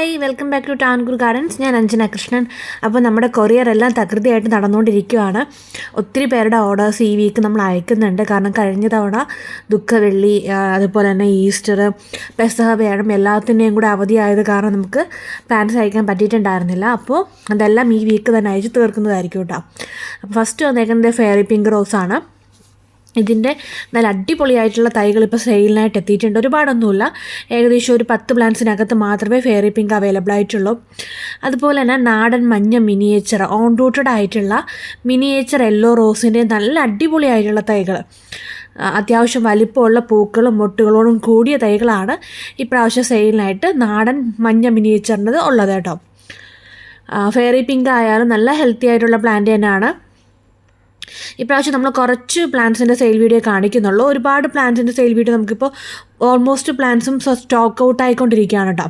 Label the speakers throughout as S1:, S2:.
S1: Hi welcome back to Tankur gardens. ഞാൻ അഞ്ജന കൃഷ്ണൻ. അപ്പോൾ നമ്മുടെ കൊറിയർ എല്ലാം തകൃതിയായിട്ട് നടന്നുകൊണ്ടിരിക്കുകയാണ്. ഒത്തിരി പേരുടെ ഓർഡേഴ്സ് ഈ വീക്ക് നമ്മൾ അയക്കുന്നുണ്ട്. കാരണം കഴിഞ്ഞ തവണ ദുഃഖവെള്ളി, അതുപോലെ തന്നെ ഈസ്റ്റർ, പെസഹ, വ്യാഴം എല്ലാത്തിൻ്റെയും കൂടെ അവധിയായത് കാരണം നമുക്ക് പ്ലാൻസ് അയക്കാൻ പറ്റിയിട്ടുണ്ടായിരുന്നില്ല. അപ്പോൾ അതെല്ലാം ഈ വീക്ക് തന്നെ അയച്ച് തീർക്കുന്നതായിരിക്കും കേട്ടോ. അപ്പോൾ ഫസ്റ്റ് വന്നേക്കുന്നത് ഫെയറി പിങ്ക് റോസാണ്. ഇതിൻ്റെ നല്ല അടിപൊളിയായിട്ടുള്ള തൈകൾ ഇപ്പോൾ സെയിലിനായിട്ട് എത്തിയിട്ടുണ്ട്. ഒരുപാടൊന്നുമില്ല, ഏകദേശം ഒരു 10 പ്ലാന്റ്സിനകത്ത് മാത്രമേ ഫെയറി പിങ്ക് അവൈലബിൾ ആയിട്ടുള്ളൂ. അതുപോലെ തന്നെ നാടൻ മഞ്ഞ മിനിയേച്ചർ, ഓൺ റൂട്ടഡ് ആയിട്ടുള്ള മിനിയേച്ചർ യെല്ലോ റോസിൻ്റെ നല്ല അടിപൊളിയായിട്ടുള്ള തൈകൾ, അത്യാവശ്യം വലിപ്പമുള്ള പൂക്കളും മൊട്ടുകളോടും കൂടിയ തൈകളാണ് ഇപ്രാവശ്യം സെയിലിനായിട്ട് നാടൻ മഞ്ഞ മിനിയേച്ചറിൻ്റെ ഉള്ളത് കേട്ടോ. ഫെയറി പിങ്ക് ആയാലും നല്ല ഹെൽത്തി ആയിട്ടുള്ള പ്ലാന്റ് തന്നെയാണ്. ഇപ്രാവശ്യം നമ്മൾ കുറച്ച് പ്ലാന്റ്സിൻ്റെ സെയിൽ വീഡിയോ കാണിക്കുന്നുള്ളൂ. ഒരുപാട് പ്ലാന്റ്സിൻ്റെ സെയിൽ വീഡിയോ നമുക്കിപ്പോൾ ഓൾമോസ്റ്റ് പ്ലാന്റ്സും സ്റ്റോക്ക് ഔട്ട് ആയിക്കൊണ്ടിരിക്കുകയാണ് കേട്ടോ.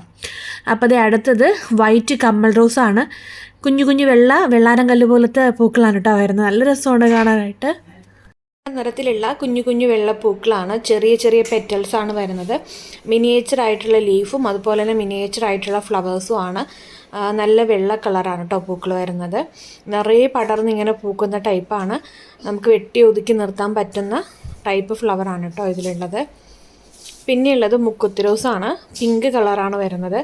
S1: അപ്പോൾ അത് അടുത്തത് വൈറ്റ് കമ്മൽ റോസാണ്. കുഞ്ഞു കുഞ്ഞു വെള്ളാരം കല്ല് പോലത്തെ പൂക്കളാണ് കേട്ടോ വരുന്നത്. നല്ല രസമാണ് കാണാനായിട്ട്. നിറത്തിലുള്ള കുഞ്ഞു കുഞ്ഞു വെള്ളപ്പൂക്കളാണ്, ചെറിയ ചെറിയ പെറ്റൽസാണ് വരുന്നത്. മിനിയേച്ചർ ആയിട്ടുള്ള ലീഫും അതുപോലെ തന്നെ മിനിയേച്ചർ ആയിട്ടുള്ള ഫ്ലവേഴ്സും ആണ്. നല്ല വെള്ള കളറാണ് കേട്ടോ പൂക്കൾ വരുന്നത്. നിറയെ പടർന്ന് ഇങ്ങനെ പൂക്കുന്ന ടൈപ്പാണ്. നമുക്ക് വെട്ടി ഒതുക്കി നിർത്താൻ പറ്റുന്ന ടൈപ്പ് ഫ്ലവറാണ് കേട്ടോ ഇതിലുള്ളത്. പിന്നെയുള്ളത് മുക്കുത്തി റോസാണ്. പിങ്ക് കളറാണ് വരുന്നത്.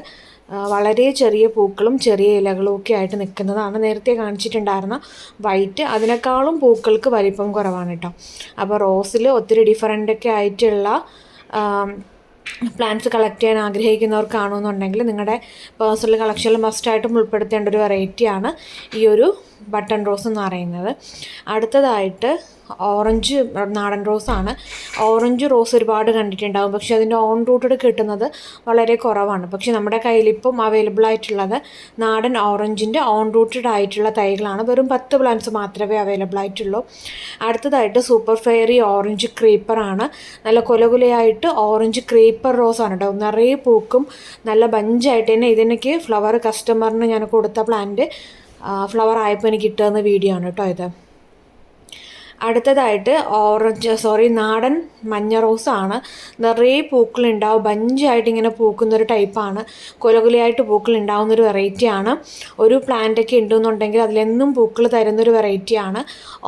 S1: വളരെ ചെറിയ പൂക്കളും ചെറിയ ഇലകളും ഒക്കെ ആയിട്ട് നിൽക്കുന്നതാണ്. നേരത്തെ കാണിച്ചിട്ടുണ്ടായിരുന്ന വൈറ്റ് അതിനേക്കാളും പൂക്കൾക്ക് വലിപ്പം കുറവാണ് കേട്ടോ. അപ്പോൾ റോസിൽ ഒത്തിരി ഡിഫറൻ്റൊക്കെ ആയിട്ടുള്ള പ്ലാന്റ്സ് കളക്ട് ചെയ്യാൻ ആഗ്രഹിക്കുന്നവർക്കാണെന്നുണ്ടെങ്കിൽ നിങ്ങളുടെ പേഴ്സണൽ കളക്ഷനിൽ മസ്റ്റായിട്ടും ഉൾപ്പെടുത്തേണ്ട ഒരു വെറൈറ്റിയാണ് ഈ ഒരു ബട്ടൺ റോസ് എന്ന് പറയുന്നത്. അടുത്തതായിട്ട് ഓറഞ്ച് നാടൻ റോസാണ്. ഓറഞ്ച് റോസ് ഒരുപാട് കണ്ടിട്ടുണ്ടാകും, പക്ഷേ അതിൻ്റെ ഓൺ റൂട്ടഡ് കിട്ടുന്നത് വളരെ കുറവാണ്. പക്ഷേ നമ്മുടെ കയ്യിലിപ്പം അവൈലബിൾ ആയിട്ടുള്ളത് നാടൻ ഓറഞ്ചിൻ്റെ ഓൺ റൂട്ടഡ് ആയിട്ടുള്ള തൈകളാണ്. വെറും 10 പ്ലാന്റ്സ് മാത്രമേ അവൈലബിൾ ആയിട്ടുള്ളൂ. അടുത്തതായിട്ട് സൂപ്പർ ഫെയറി ഓറഞ്ച് ക്രീപ്പറാണ്. നല്ല കൊലകുലയായിട്ട് ഓറഞ്ച് ക്രീപ്പർ റോസാണ് കേട്ടോ. നിറയെ പൂക്കും, നല്ല ബഞ്ചായിട്ട് തന്നെ. ഇതിനൊക്കെ ഫ്ലവർ കസ്റ്റമറിന് ഞാൻ കൊടുത്ത പ്ലാന്റ് ഫ്ലവർ ആയപ്പോൾ എനിക്ക് കിട്ടുന്ന വീഡിയോ ആണ് കേട്ടോ ഇത്. അടുത്തതായിട്ട് നാടൻ മഞ്ഞ റോസാണ്. നിറയെ പൂക്കളുണ്ടാവും, ബഞ്ചായിട്ട് ഇങ്ങനെ പൂക്കുന്നൊരു ടൈപ്പാണ്. കൊലകുലയായിട്ട് പൂക്കൾ ഉണ്ടാവുന്നൊരു വെറൈറ്റിയാണ്. ഒരു പ്ലാന്റൊക്കെ ഉണ്ടെന്നുണ്ടെങ്കിൽ അതിലെന്നും പൂക്കൾ തരുന്നൊരു വെറൈറ്റിയാണ്.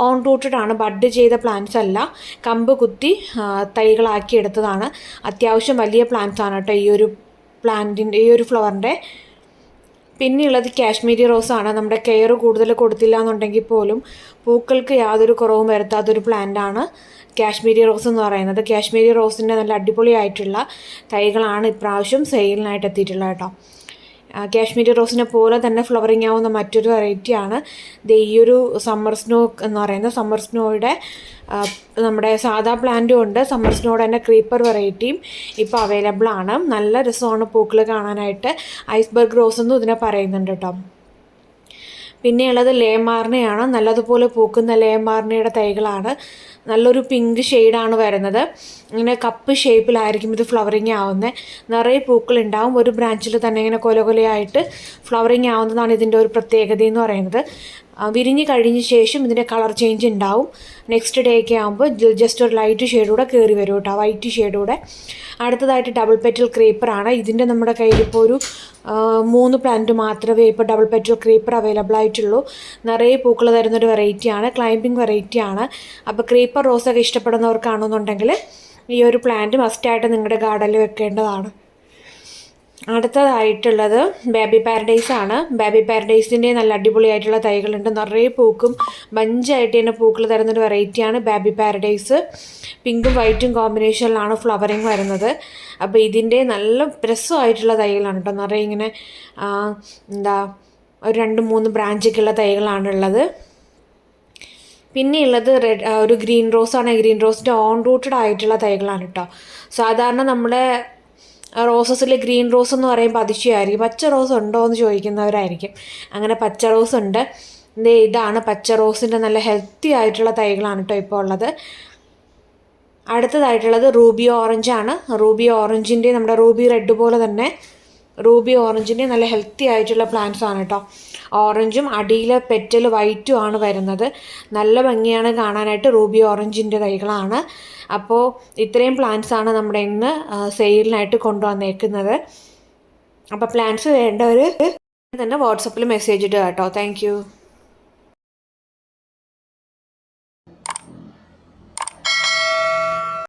S1: ഓൺ റൂട്ടഡ് ആണ്, ബഡ് ചെയ്ത പ്ലാന്റ്സ് അല്ല, കമ്പ് കുത്തി തൈകളാക്കി എടുത്തതാണ്. അത്യാവശ്യം വലിയ പ്ലാന്റ്സ് ആണ് കേട്ടോ ഈ ഒരു ഫ്ലവറിൻ്റെ. പിന്നെയുള്ളത് കാശ്മീരി റോസാണ്. നമ്മുടെ കെയർ കൂടുതൽ കൊടുത്തില്ല എന്നുണ്ടെങ്കിൽ പോലും പൂക്കൾക്ക് യാതൊരു കുറവും വരുത്താത്തൊരു പ്ലാന്റാണ് കാശ്മീരി റോസ് എന്ന് പറയുന്നത്. കാശ്മീരി റോസിൻ്റെ നല്ല അടിപൊളിയായിട്ടുള്ള തൈകളാണ് ഇപ്രാവശ്യം സെയിലിനായിട്ട് എത്തിയിട്ടുള്ളത് കേട്ടോ. കാശ്മീരി റോസിനെ പോലെ തന്നെ ഫ്ലവറിങ് ആവുന്ന മറ്റൊരു വെറൈറ്റിയാണ് ഈ ഒരു സമ്മർ സ്നോ എന്ന് പറയുന്നത്. സമ്മർ സ്നോയുടെ നമ്മുടെ സാധാ പ്ലാന്റും ഉണ്ട്, സമ്മർ സ്നോയുടെ തന്നെ ക്രീപ്പർ വെറൈറ്റിയും ഇപ്പോൾ അവൈലബിൾ ആണ്. നല്ല രസമാണ് പൂക്കൾ കാണാനായിട്ട്. ഐസ്ബർഗ് റോസ് എന്നും ഇതിനെ പറയുന്നുണ്ട് കേട്ടോ. പിന്നെയുള്ളത് ലേമാർണയാണ്. നല്ലതുപോലെ പൂക്കുന്ന ലേമാർണയുടെ തൈകളാണ്. നല്ലൊരു പിങ്ക് ഷെയ്ഡാണ് വരുന്നത്. ഇങ്ങനെ കപ്പ് ഷേപ്പിലായിരിക്കും ഇത് ഫ്ലവറിങ് ആവുന്നത്. നിറയെ പൂക്കളുണ്ടാവും. ഒരു ബ്രാഞ്ചിൽ തന്നെ ഇങ്ങനെ കൊലകൊലയായിട്ട് ഫ്ലവറിങ് ആവുന്നതാണ് ഇതിൻ്റെ ഒരു പ്രത്യേകത എന്ന് പറയുന്നത്. വിരിഞ്ഞ് കഴിഞ്ഞ ശേഷം ഇതിൻ്റെ കളർ ചേഞ്ച് ഉണ്ടാവും. നെക്സ്റ്റ് ഡേ ഒക്കെ ആകുമ്പോൾ ജസ്റ്റ് ഒരു ലൈറ്റ് ഷെയ്ഡൂടെ കയറി വരും കേട്ടോ, വൈറ്റ് ഷെയ്ഡൂടെ. അടുത്തതായിട്ട് ഡബിൾ പെറ്റൽ ക്രീപ്പറാണ്. ഇതിൻ്റെ നമ്മുടെ കയ്യിലിപ്പോൾ ഒരു 3 പ്ലാന്റ് മാത്രമേ ഇപ്പോൾ ഡബിൾ പെറ്റൽ ക്രീപ്പർ അവൈലബിൾ ആയിട്ടുള്ളൂ. നിറയെ പൂക്കൾ തരുന്നൊരു വെറൈറ്റിയാണ്, ക്ലൈമ്പിംഗ് വെറൈറ്റിയാണ്. അപ്പോൾ ക്രീപ്പർ റോസൊക്കെ ഇഷ്ടപ്പെടുന്നവർക്കാണെന്നുണ്ടെങ്കിൽ ഈ ഒരു പ്ലാന്റ് മസ്റ്റായിട്ട് നിങ്ങളുടെ ഗാർഡനിൽ വെക്കേണ്ടതാണ്. അടുത്തതായിട്ടുള്ളത് ബേബി പാരഡൈസ് ആണ്. ബേബി പാരഡൈസിൻ്റെ നല്ല അടിപൊളിയായിട്ടുള്ള തൈകളുണ്ട്. നിറയെ പൂക്കും, ബഞ്ചായിട്ട് തന്നെ പൂക്കൾ തരുന്നൊരു വെറൈറ്റിയാണ് ബേബി പാരഡൈസ്. പിങ്കും വൈറ്റും കോമ്പിനേഷനിലാണ് ഫ്ലവറിങ് വരുന്നത്. അപ്പോൾ ഇതിൻ്റെ നല്ല രസമായിട്ടുള്ള തൈകളാണ് കേട്ടോ. നിറയെ ഇങ്ങനെ ഒരു 2-3 ബ്രാഞ്ചൊക്കെയുള്ള തൈകളാണുള്ളത്. പിന്നെയുള്ളത് ഒരു ഗ്രീൻ റോസാണ്. ഗ്രീൻ റോസിൻ്റെ ഓൺ റൂട്ടഡ് ആയിട്ടുള്ള തൈകളാണ് കേട്ടോ. സാധാരണ നമ്മുടെ റോസസിൽ ഗ്രീൻ റോസ് എന്ന് പറയുമ്പോൾ അതിശയമായിരിക്കും. പച്ച റോസ് ഉണ്ടോ എന്ന് ചോദിക്കുന്നവരായിരിക്കും. അങ്ങനെ പച്ച റോസ് ഉണ്ട്. ഇതാണ് പച്ച റോസിൻ്റെ നല്ല ഹെൽത്തി ആയിട്ടുള്ള തൈകളാണ് കേട്ടോ ഇപ്പോൾ ഉള്ളത്. അടുത്തതായിട്ടുള്ളത് റൂബി ഓറഞ്ചാണ്. റൂബി ഓറഞ്ചിൻ്റെ നമ്മുടെ റൂബി റെഡ് പോലെ തന്നെ റൂബി ഓറഞ്ചിൻ്റെ നല്ല ഹെൽത്തി ആയിട്ടുള്ള പ്ലാന്റ്സ് ആണ് കേട്ടോ. ഓറഞ്ചും അടിയിലെ പെറ്റൽ വൈറ്റും ആണ് വരുന്നത്. നല്ല ഭംഗിയാണ് കാണാനായിട്ട്. റൂബി ഓറഞ്ചിൻ്റെ തൈകളാണ്. അപ്പോൾ ഇത്രയും പ്ലാന്റ്സ് ആണ് നമ്മുടെ ഇന്ന് സെയിലിനായിട്ട് കൊണ്ടുവന്നേക്കുന്നത്. അപ്പോൾ പ്ലാൻസ് വേണ്ടവർ തന്നെ വാട്സപ്പിൽ മെസ്സേജ് ഇടുക കേട്ടോ. താങ്ക്